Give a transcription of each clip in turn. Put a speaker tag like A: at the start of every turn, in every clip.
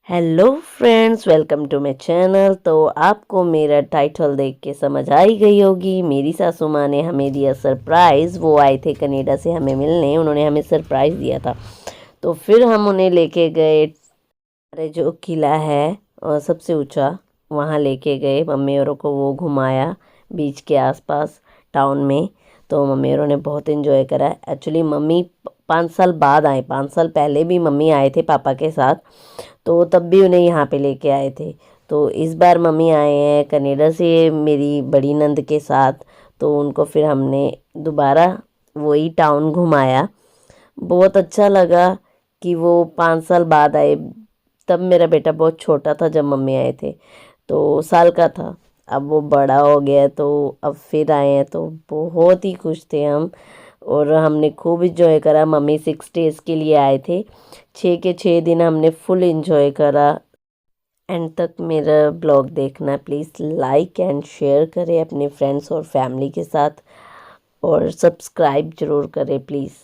A: Hello friends, welcome to my channel. तो आपको मेरा टाइटल देख के समझ आई गई होगी, मेरी सासू माँ ने हमें दिया सरप्राइज़। वो आए थे कनाडा से हमें मिलने, उन्होंने हमें सरप्राइज़ दिया था। तो फिर हम उन्हें लेके गए हमारे जो किला है और सबसे ऊंचा, वहाँ लेके गए। मम्मी औरों को वो घुमाया बीच के आसपास टाउन में। तो मम्मी औरों ने बहुत इन्जॉय करा। एक्चुअली मम्मी 5 साल बाद आए, 5 साल पहले भी मम्मी आए थे पापा के साथ, तो तब भी उन्हें यहाँ पे लेके आए थे। तो इस बार मम्मी आए हैं कनाडा से मेरी बड़ी नंद के साथ, तो उनको फिर हमने दोबारा वही टाउन घुमाया। बहुत अच्छा लगा कि वो 5 साल बाद आए। तब मेरा बेटा बहुत छोटा था जब मम्मी आए थे, तो साल का था। अब वो बड़ा हो गया, तो अब फिर आए हैं, तो बहुत ही खुश थे हम। और हमने खूब इंजॉय करा। मम्मी 6 डेज़ के लिए आए थे, 6 के 6 दिन हमने फुल इंजॉय करा। एंड तक मेरा ब्लॉग देखना, प्लीज़ लाइक एंड शेयर करें अपने फ्रेंड्स और फैमिली के साथ, और सब्सक्राइब ज़रूर करें प्लीज़।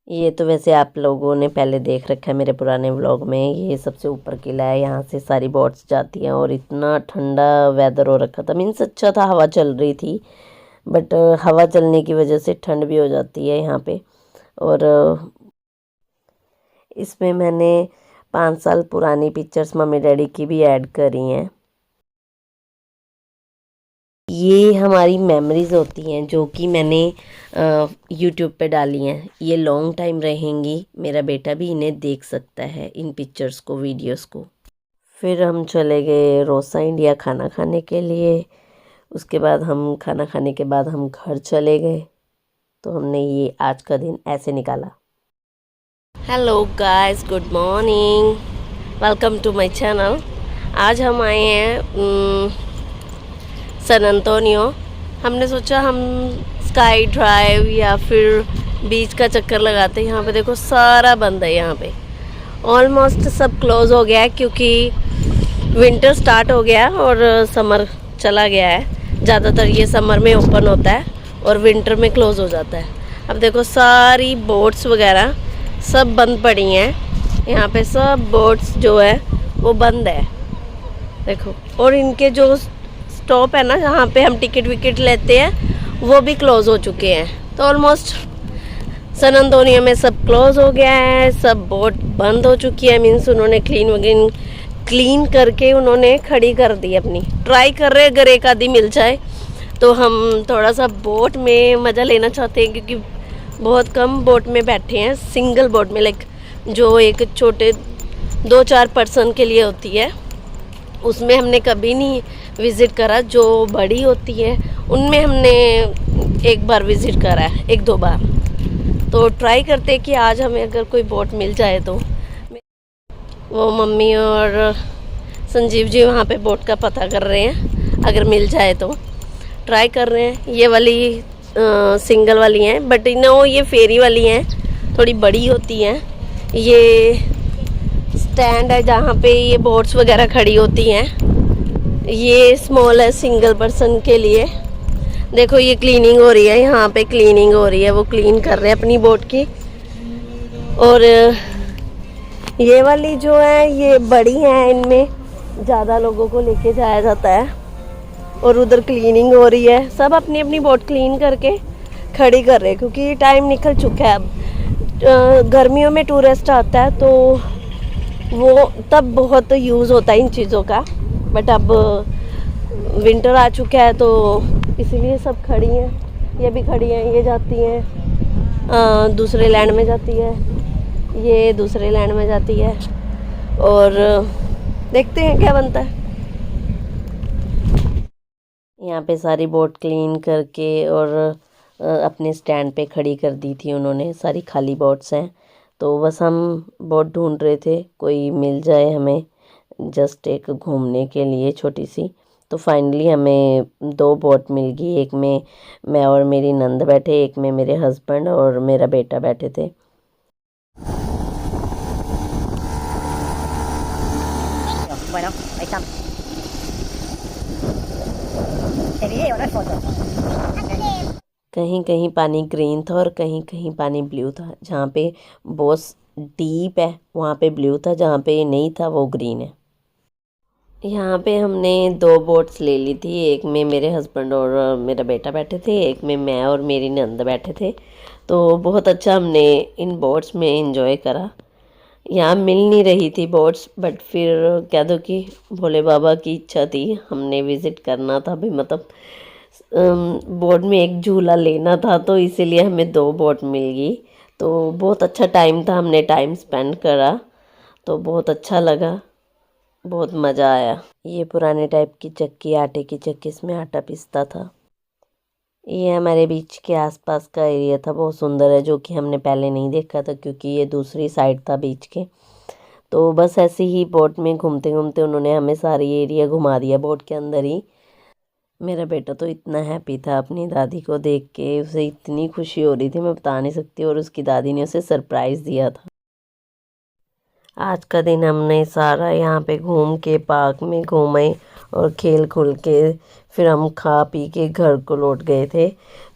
A: ये तो वैसे आप लोगों ने पहले देख रखा है मेरे पुराने व्लॉग में। ये सबसे ऊपर किला है, यहाँ से सारी बोट्स जाती हैं। और इतना ठंडा वेदर हो रखा था, मीन्स अच्छा था, हवा चल रही थी। बट हवा चलने की वजह से ठंड भी हो जाती है यहाँ पे। और इसमें मैंने 5 साल पुरानी पिक्चर्स मम्मी डैडी की भी ऐड करी हैं। ये हमारी मेमोरीज होती हैं जो कि मैंने यूट्यूब पे डाली हैं। ये लॉन्ग टाइम रहेंगी, मेरा बेटा भी इन्हें देख सकता है, इन पिक्चर्स को, वीडियोस को। फिर हम चले गए रोसा इंडिया खाना खाने के लिए। उसके बाद हम खाना खाने के बाद हम घर चले गए। तो हमने ये आज का दिन ऐसे निकाला। Hello guys, good morning, welcome to my channel. आज हम आए हैं सैन अंतोनियो। हमने सोचा हम स्काई ड्राइव या फिर बीच का चक्कर लगाते हैं। यहाँ पे देखो सारा बंद है, यहाँ पे ऑलमोस्ट सब क्लोज़ हो गया है क्योंकि विंटर स्टार्ट हो गया और समर चला गया है। ज़्यादातर ये समर में ओपन होता है और विंटर में क्लोज़ हो जाता है। अब देखो सारी बोट्स वगैरह सब बंद पड़ी हैं। यहाँ पे सब बोट्स जो है वो बंद है, देखो। और इनके जो स्टॉप है ना, जहाँ पे हम टिकट विकेट लेते हैं, वो भी क्लोज़ हो चुके हैं। तो ऑलमोस्ट सैन अंतोनियो में सब क्लोज़ हो गया है, सब बोट बंद हो चुकी है। मीन्स उन्होंने क्लीन करके उन्होंने खड़ी कर दी अपनी। ट्राई कर रहे अगर एक आधी मिल जाए तो हम थोड़ा सा बोट में मज़ा लेना चाहते हैं, क्योंकि बहुत कम बोट में बैठे हैं, सिंगल बोट में, लाइक जो एक छोटे 2-4 पर्सन के लिए होती है, उसमें हमने कभी नहीं विज़िट करा। जो बड़ी होती है उनमें हमने एक बार विज़िट करा है, 1-2 बार। तो ट्राई करते कि आज हमें अगर कोई बोट मिल जाए तो। वो मम्मी और संजीव जी वहाँ पे बोट का पता कर रहे हैं, अगर मिल जाए तो ट्राई कर रहे हैं। ये वाली सिंगल वाली हैं, बट नो, ये फेरी वाली हैं, थोड़ी बड़ी होती हैं। ये स्टैंड है जहाँ पे ये बोट्स वगैरह खड़ी होती हैं। ये स्मॉल है सिंगल पर्सन के लिए। देखो ये क्लीनिंग हो रही है, यहाँ पे क्लीनिंग हो रही है, वो क्लीन कर रहे हैं अपनी बोट की। और ये वाली जो है ये बड़ी हैं, इनमें ज़्यादा लोगों को लेके जाया जाता है। और उधर क्लीनिंग हो रही है, सब अपनी अपनी बोट क्लीन करके खड़ी कर रहे हैं, क्योंकि टाइम निकल चुका है। अब गर्मियों में टूरिस्ट आता है तो वो तब बहुत यूज़ होता है इन चीज़ों का। बट अब विंटर आ चुका है तो इसीलिए सब खड़ी हैं। ये भी खड़ी हैं, ये जाती हैं दूसरे लैंड में जाती है, ये दूसरे लैंड में जाती है। और देखते हैं क्या बनता है। यहाँ पे सारी बोट क्लीन करके और अपने स्टैंड पे खड़ी कर दी थी उन्होंने। सारी खाली बोट्स हैं, तो बस हम बोट ढूंढ रहे थे कोई मिल जाए हमें, जस्ट एक घूमने के लिए छोटी सी। तो फाइनली हमें 2 बोट मिल गई। एक में मैं और मेरी नंद बैठे, एक में मेरे हस्बैंड और मेरा बेटा बैठे थे। Bueno, ahí estamos. ¿De video no es foto? कहीं कहीं पानी ग्रीन था और कहीं कहीं पानी ब्लू था। जहाँ पे बहुत डीप है वहाँ पे ब्लू था, जहाँ पे नहीं था वो ग्रीन है। यहाँ पे हमने 2 बोट्स ले ली थी। एक में मेरे हस्बैंड और मेरा बेटा बैठे थे, एक में मैं और मेरी नंद बैठे थे। तो बहुत अच्छा हमने इन बोट्स में एंजॉय करा। यहाँ मिल नहीं रही थी बोट्स, बट फिर कह दो कि भोले बाबा की इच्छा थी, हमने विज़िट करना था भी, मतलब बोट में एक झूला लेना था, तो इसीलिए हमें 2 बोट मिल गई। तो बहुत अच्छा टाइम था, हमने टाइम स्पेंड करा, तो बहुत अच्छा लगा, बहुत मज़ा आया। ये पुराने टाइप की चक्की, आटे की चक्की, इसमें आटा पीसता था। ये हमारे बीच के आसपास का एरिया था, बहुत सुंदर है, जो कि हमने पहले नहीं देखा था क्योंकि ये दूसरी साइड था बीच के। तो बस ऐसे ही बोट में घूमते घूमते उन्होंने हमें सारी एरिया घुमा दिया बोट के अंदर ही। मेरा बेटा तो इतना हैप्पी था अपनी दादी को देख के, उसे इतनी खुशी हो रही थी मैं बता नहीं सकती, और उसकी दादी ने उसे सरप्राइज़ दिया था। आज का दिन हमने सारा यहाँ पे घूम के पार्क में घूमे और खेल खुल के फिर हम खा पी के घर को लौट गए थे।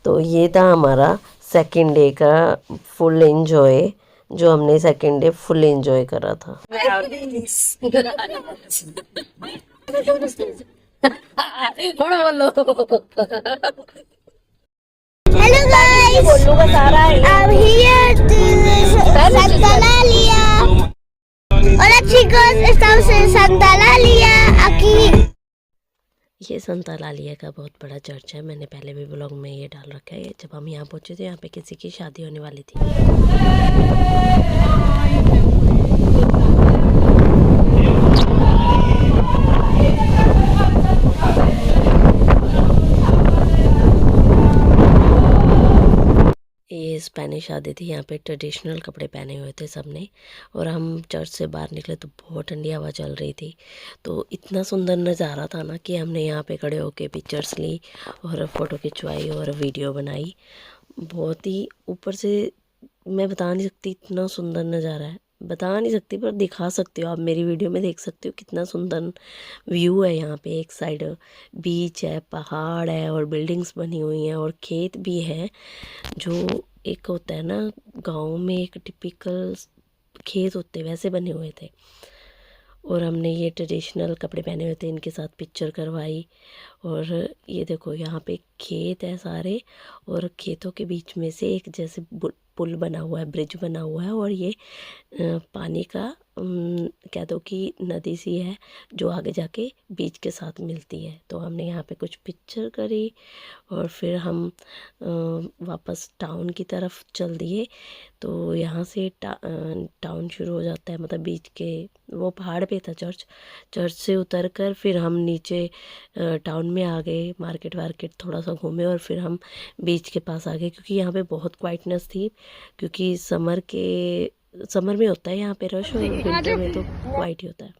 A: तो ये था हमारा सेकंड डे का फुल एंजॉय, जो हमने सेकंड डे फुल एंजॉय करा था।
B: Hello guys, I'm here to Santa Lalia. Hola chicos, estamos en Santa Lalia, aquí.
A: ये संता लालिया का बहुत बड़ा चर्च है, मैंने पहले भी ब्लॉग में ये डाल रखा है। जब हम यहाँ पहुँचे तो यहाँ पे किसी की शादी होने वाली थी। ये स्पेनिश शादी थी, यहाँ पे ट्रेडिशनल कपड़े पहने हुए थे सबने, और हम चर्च से बाहर निकले तो बहुत ठंडी हवा चल रही थी। तो इतना सुंदर नज़ारा था ना कि हमने यहाँ पे खड़े होके पिक्चर्स ली और फ़ोटो खिंचवाई और वीडियो बनाई। बहुत ही ऊपर से मैं बता नहीं सकती, इतना सुंदर नज़ारा है, बता नहीं सकती, पर दिखा सकती हो आप, मेरी वीडियो में देख सकते हो कितना सुंदर व्यू है। यहाँ पे एक साइड बीच है, पहाड़ है और बिल्डिंग्स बनी हुई हैं और खेत भी है। जो एक होता है ना गांव में, एक टिपिकल खेत होते वैसे बने हुए थे। और हमने ये ट्रेडिशनल कपड़े पहने हुए थे, इनके साथ पिक्चर करवाई। और ये देखो यहाँ पे खेत है सारे, और खेतों के बीच में से एक जैसे पुल बना हुआ है, ब्रिज बना हुआ है, और ये पानी का कह दो कि नदी सी है जो आगे जाके बीच के साथ मिलती है। तो हमने यहाँ पे कुछ पिक्चर करी और फिर हम वापस टाउन की तरफ चल दिए। तो यहाँ से टाउन शुरू हो जाता है, मतलब बीच के वो पहाड़ पे था चर्च से उतर कर फिर हम नीचे टाउन में आ गए, मार्केट वार्केट थोड़ा सा घूमे और फिर हम बीच के पास आ गए, क्योंकि यहाँ पे बहुत क्वाइटनेस थी, क्योंकि समर में होता है यहाँ पे रश और विंटर में तो क्वाइट ही होता है।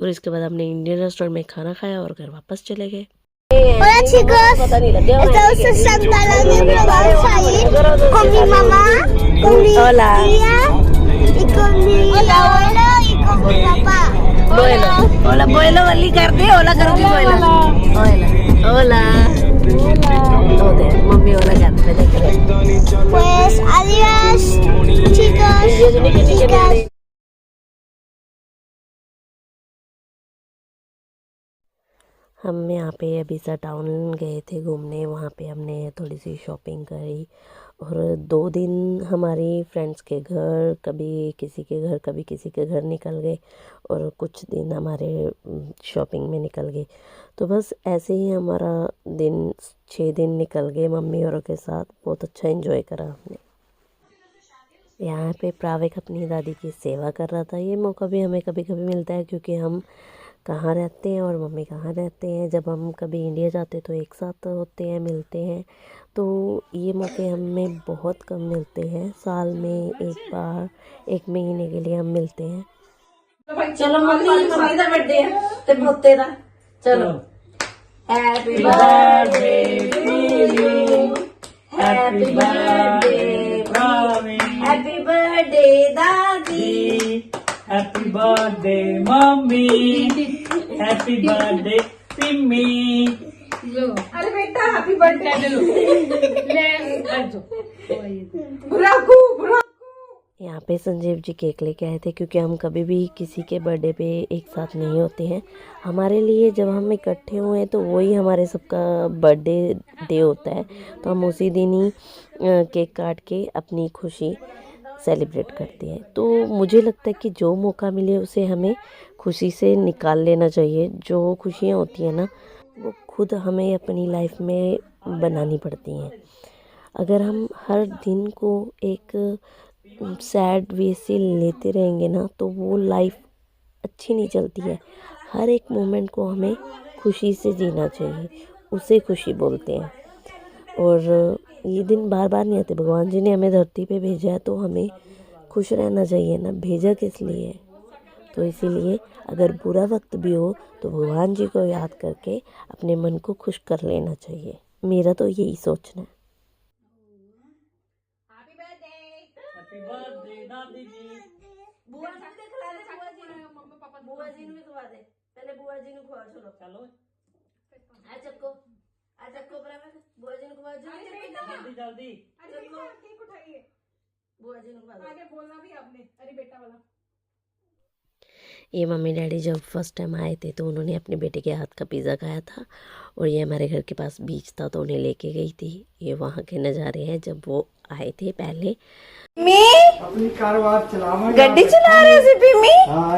A: और इसके बाद हमने इंडियन रेस्टोरेंट में खाना खाया और घर वापस चले गए।
B: Hola chicos, estamos en Santa Lalia, pero vamos a ir con mi mamá, con mi tía y con mi abuelo y con mi papá.
A: Hola, hola, abuelo, Vali, carne, hola, carne, hola, hola, hola, hola, mami, hola, carne,
B: Pues adiós chicos, chicas.
A: हम यहाँ पे अभी town गए थे घूमने, वहाँ पे हमने थोड़ी सी शॉपिंग करी और 2 दिन हमारी फ्रेंड्स के घर, कभी किसी के घर कभी किसी के घर निकल गए और कुछ दिन हमारे शॉपिंग में निकल गए। तो बस ऐसे ही हमारा 6 दिन निकल गए मम्मी औरों के साथ। बहुत अच्छा एंजॉय करा हमने। यहाँ पे प्राविक अपनी दादी की सेवा कर रहा था। ये मौका भी हमें कभी कभी मिलता है, क्योंकि हम कहाँ रहते हैं और मम्मी कहाँ रहते हैं। जब हम कभी इंडिया जाते तो एक साथ होते हैं, मिलते हैं। तो ये मौके हमें बहुत कम मिलते हैं, साल में एक बार, 1 महीने के लिए हम मिलते हैं। चलो मम्मी का बर्थडे है ते पोते दा, चलो happy birthday to you, happy birthday Pravik, happy birthday दादी,
C: happy birthday mummy, happy birthday Pimmi, अरे बेटा हैप्पी बर्थडे ले बुराकू
A: यहाँ पे संजीव जी केक लेके आए थे, क्योंकि हम कभी भी किसी के बर्थडे पे एक साथ नहीं होते हैं। हमारे लिए जब हम इकट्ठे हुए हैं तो वही हमारे सबका बर्थडे डे होता है, तो हम उसी दिन ही केक काट के अपनी खुशी सेलिब्रेट करते हैं। तो मुझे लगता है कि जो मौका मिले उसे हमें खुशी से निकाल लेना चाहिए। जो खुशियाँ होती हैं ना, वो खुद हमें अपनी लाइफ में बनानी पड़ती हैं। अगर हम हर दिन को एक सैड वे से लेते रहेंगे ना, तो वो लाइफ अच्छी नहीं चलती है। हर एक मोमेंट को हमें खुशी से जीना चाहिए, उसे खुशी बोलते हैं। और ये दिन बार बार नहीं आते। भगवान जी ने हमें धरती पे भेजा है तो हमें खुश रहना चाहिए ना, भेजा किस लिए है। तो इसीलिए अगर बुरा वक्त भी हो तो भगवान जी को याद करके अपने मन को खुश कर लेना चाहिए। मेरा तो यही सोचना है।
C: दादी जी बुआ जी ने खिला दे, बुआ जी ने मम्मी पापा बुआ जी ने भी खिला दे। पहले बुआ जी ने खिला, चलो चलो आ चक्को बराबर बुआ जी ने खिला, जल्दी जल्दी चलो केक उठाइए, बुआ जी ने खिला। आगे बोलना भी आपने, अरे बेटा वाला।
A: ये मम्मी डैडी जब फर्स्ट टाइम आए थे तो उन्होंने अपने बेटे के हाथ का पिज़्ज़ा खाया था, और ये हमारे घर के पास बीच था तो उन्हें लेके गई थी। ये वहाँ के नज़ारे हैं जब वो आए थे पहले।
D: अपनी कारोबार चलावा
A: गड्डी चला रहे सी पिमी,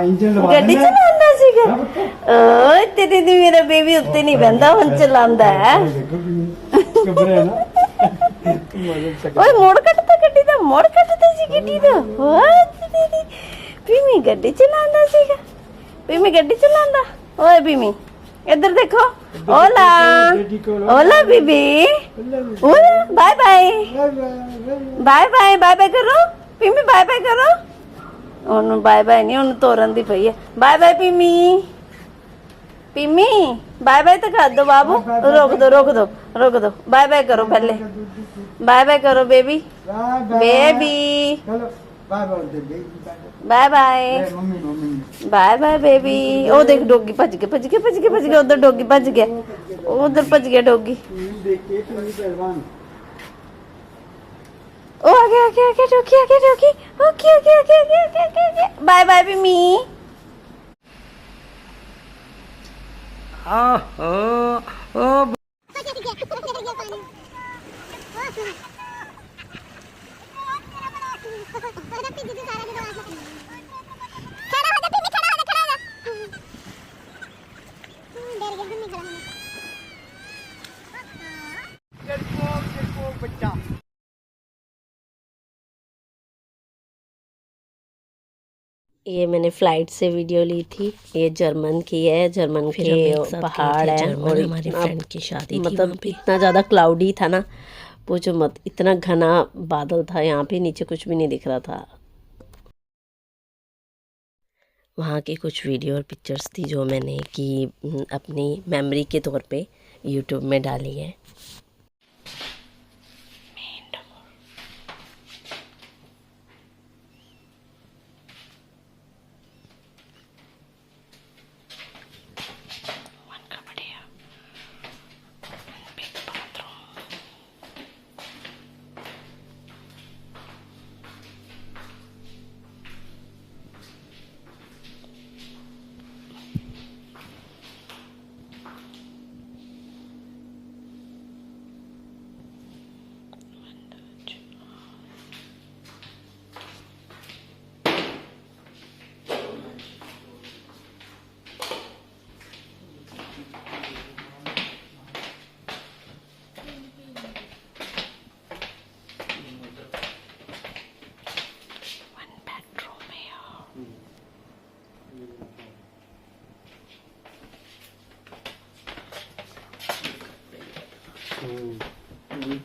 D: इंजन लगा
A: गड्डी चलाना सीगा। ओए तेरे दी मेरा बेबी उत्ते नहीं बंदा हुन चलांदा है। ओए मोड़ कटता गड्डी दा, मोड़ कटता सी गड्डी दा। ओए तेरी पिमी गड्डी चलांदा सीगा, पिमी गड्डी चलांदा। ओए पिमी इधर देखो। ओला ओला बीबी, ओला bye bye bye bye bye bye करो पिमी, बाय बाय करो। ਉਹਨੂੰ ਬਾਏ ਬਾਏ ਨਹੀਂ, ਉਹਨੂੰ ਤੋਰਨ ਦੀ ਪਈ ਹੈ। ਬਾਏ ਬਾਏ ਪਿਮੀ, ਪਿਮੀ ਬਾਏ ਬਾਏ ਤਾਂ ਕਰ ਦੋ ਬਾਬੂ। ਰੁਕ ਦੋ ਬਾਏ ਬਾਏ ਕਰੋ ਪਹਿਲੇ, ਬਾਏ ਬਾਏ ਕਰੋ baby baby, bye bye bye bye baby. ਉਹ ਦੇਖ ਡੋਗੀ ਭੱਜ ਗਿਆ ਉਧਰ, ਡੋਗੀ ਭੱਜ ਗਿਆ ਉਧਰ, ਭੱਜ ਗਿਆ ਡੋਗੀ। ओ आ गया doggy. Okay bye bye Pimmi. ये मैंने फ्लाइट से वीडियो ली थी। ये जर्मन की है, जर्मन के पहाड़ है, और हमारी फ्रेंड की शादी थी। मतलब इतना ज़्यादा क्लाउडी था ना, पूछो मत, इतना घना बादल था यहाँ पे, नीचे कुछ भी नहीं दिख रहा था। वहाँ की कुछ वीडियो और पिक्चर्स थी जो मैंने की अपनी मेमोरी के तौर पे यूट्यूब में डाली है।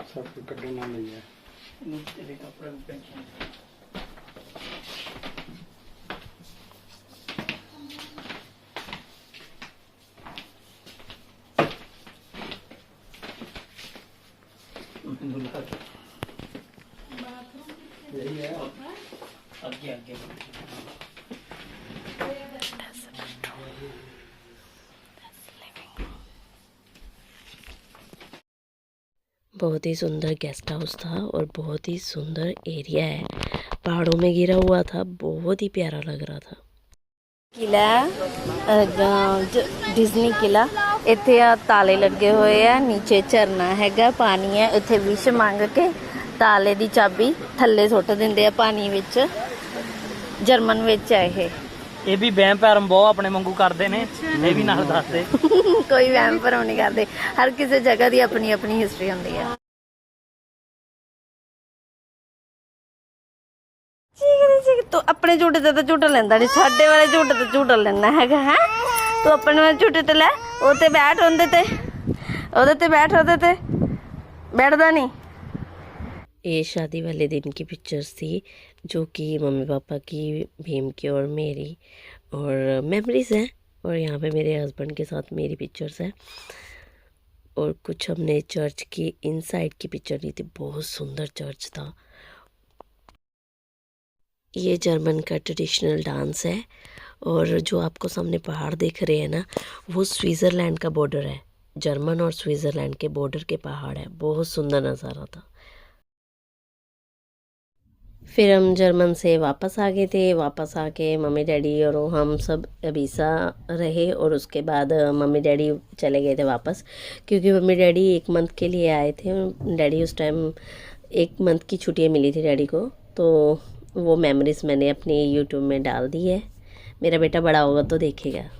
D: सब कटना नहीं है। तेरे कपड़े यही है आगे आगे।
A: बहुत ही सुंदर गेस्ट हाउस था और बहुत ही सुंदर एरिया है, पहाड़ों में घिरा हुआ था, बहुत ही प्यारा लग रहा था। किला डिज्नी किला, ਇੱਥੇ ਆ ਤਾਲੇ ਲੱਗੇ ਹੋਏ ਆ, ਨੀਚੇ ਝਰਨਾ ਹੈਗਾ, ਪਾਣੀ ਹੈ, ਇੱਥੇ ਵਿਸ਼ ਮੰਗ ਕੇ ਤਾਲੇ ਦੀ ਚਾਬੀ ਥੱਲੇ ਸੁੱਟ ਦਿੰਦੇ ਆ ਪਾਣੀ ਵਿੱਚ। ਜਰਮਨ ਵਿੱਚ ਆ ਇਹ
E: ਵੀ ਵਹਿਮ ਭਰਮ ਬਹੁਤ ਆਪਣੇ ਵਾਂਗੂ ਕਰਦੇ ਨੇ, ਇਹ ਵੀ ਨਾਲ ਦੱਸਦੇ।
A: ਕੋਈ ਵਹਿਮ ਭਰਮ ਨਹੀਂ ਕਰਦੇ, ਹਰ ਕਿਸੇ ਜਗ੍ਹਾ ਦੀ ਆਪਣੀ ਆਪਣੀ ਹਿਸਟਰੀ ਹੁੰਦੀ ਹੈ। ਤੂੰ ਆਪਣੇ ਝੂਟੇ ਤੇ ਤਾਂ ਝੂਟਾ ਲੈਂਦਾ ਨਹੀਂ, ਸਾਡੇ ਵਾਲੇ ਝੂਟੇ ਤੇ ਝੂਟਾ ਲੈਣਾ ਹੈਗਾ ਹੈ। ਤੂੰ ਆਪਣੇ ਵਾਲੇ ਝੂਟੇ ਤੇ ਲੈ, ਉਹ ਤੇ ਬੈਠ, ਉਹਦੇ ਤੇ ਬੈਠ, ਉਹਦੇ ਤੇ बैठदा नहीं। ये शादी वाले दिन की पिक्चर्स थी जो कि मम्मी पापा की, भीम की और मेरी, और मेमोरीज हैं। और यहाँ पे मेरे हस्बैंड के साथ मेरी पिक्चर्स हैं। और कुछ हमने चर्च की इनसाइड की पिक्चर ली थी, बहुत सुंदर चर्च था। ये जर्मन का ट्रेडिशनल डांस है। और जो आपको सामने पहाड़ दिख रहे हैं ना, वो स्विट्ज़रलैंड का बॉर्डर है। जर्मन और स्विट्ज़रलैंड के बॉर्डर के पहाड़ है, बहुत सुंदर नज़ारा था। फिर हम जर्मन से वापस आ गए थे। वापस आके मम्मी डैडी और हम सब अबीसा रहे, और उसके बाद मम्मी डैडी चले गए थे वापस, क्योंकि मम्मी डैडी 1 मंथ के लिए आए थे। डैडी उस टाइम 1 मंथ की छुट्टियाँ मिली थी डैडी को, तो वो मेमोरीज़ मैंने अपनी यूट्यूब में डाल दी है। मेरा बेटा बड़ा होगा तो देखेगा।